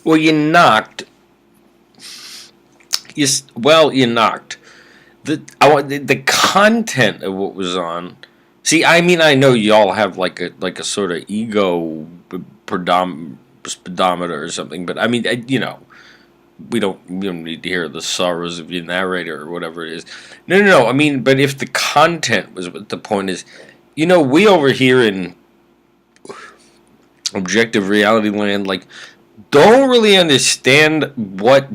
Well, you knocked. You knocked. The content of what was on. See, I mean, I know y'all have like a sort of ego speedometer or something, but I mean, we don't need to hear the sorrows of your narrator or whatever it is. No. I mean, but if the content was what the point is, we over here in objective reality land, like, don't really understand what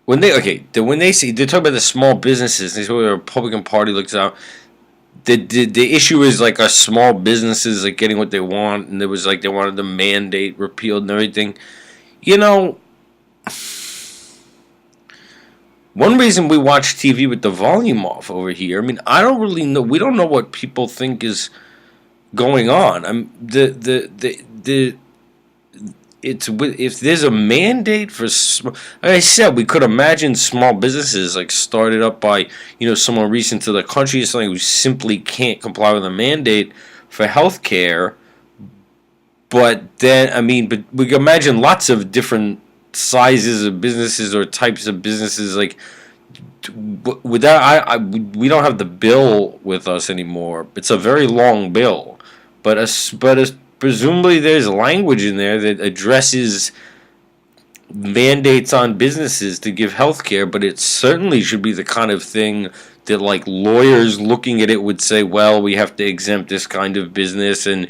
when they say they talk about the small businesses. They say the Republican Party looks out. The issue is like our small businesses like getting what they want, and there was like they wanted the mandate repealed and everything. One reason we watch TV with the volume off over here. I mean, I don't really know. We don't know what people think is going on. If there's a mandate for, like I said, we could imagine small businesses like started up by someone recent to the country or something who simply can't comply with a mandate for health care. But then, I mean, but we can imagine lots of different sizes of businesses or types of businesses. Like, we don't have the bill with us anymore. It's a very long bill, but presumably there's language in there that addresses mandates on businesses to give health care, but it certainly should be the kind of thing that like lawyers looking at it would say, well, we have to exempt this kind of business, and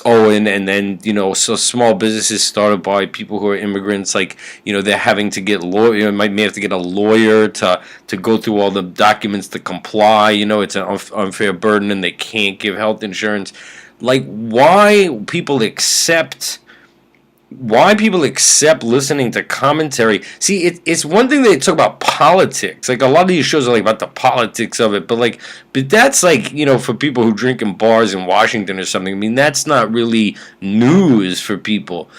and then so small businesses started by people who are immigrants, like they're having to get may have to get a lawyer to go through all the documents to comply. It's an unfair burden, and they can't give health insurance. Like, why people accept listening to commentary. See, it's one thing they talk about politics. Like, a lot of these shows are like about the politics of it, but that's like, for people who drink in bars in Washington or something. I mean, that's not really news for people.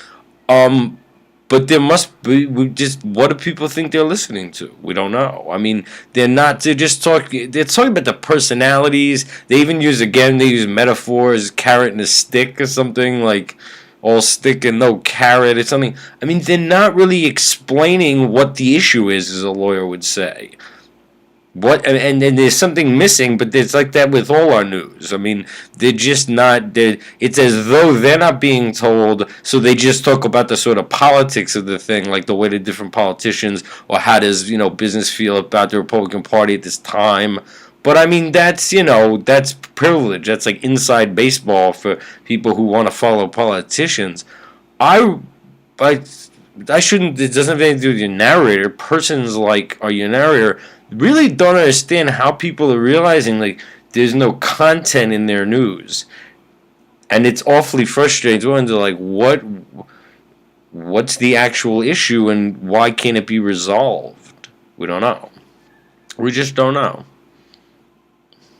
But there must be, what do people think they're listening to? We don't know. I mean, they're talking about the personalities. They use metaphors, carrot and a stick or something, like all stick and no carrot or something. I mean, they're not really explaining what the issue is, as a lawyer would say. And there's something missing, but it's like that with all our news. I mean, they're just not. It's as though they're not being told, so they just talk about the sort of politics of the thing, like the way the different politicians, or how does business feel about the Republican Party at this time. But I mean, that's privilege. That's like inside baseball for people who want to follow politicians. I shouldn't. It doesn't have anything to do with your narrator. Persons like your narrator really don't understand how people are realizing like there's no content in their news, and it's awfully frustrating to wonder like what's the actual issue and why can't it be resolved? We don't know. We just don't know.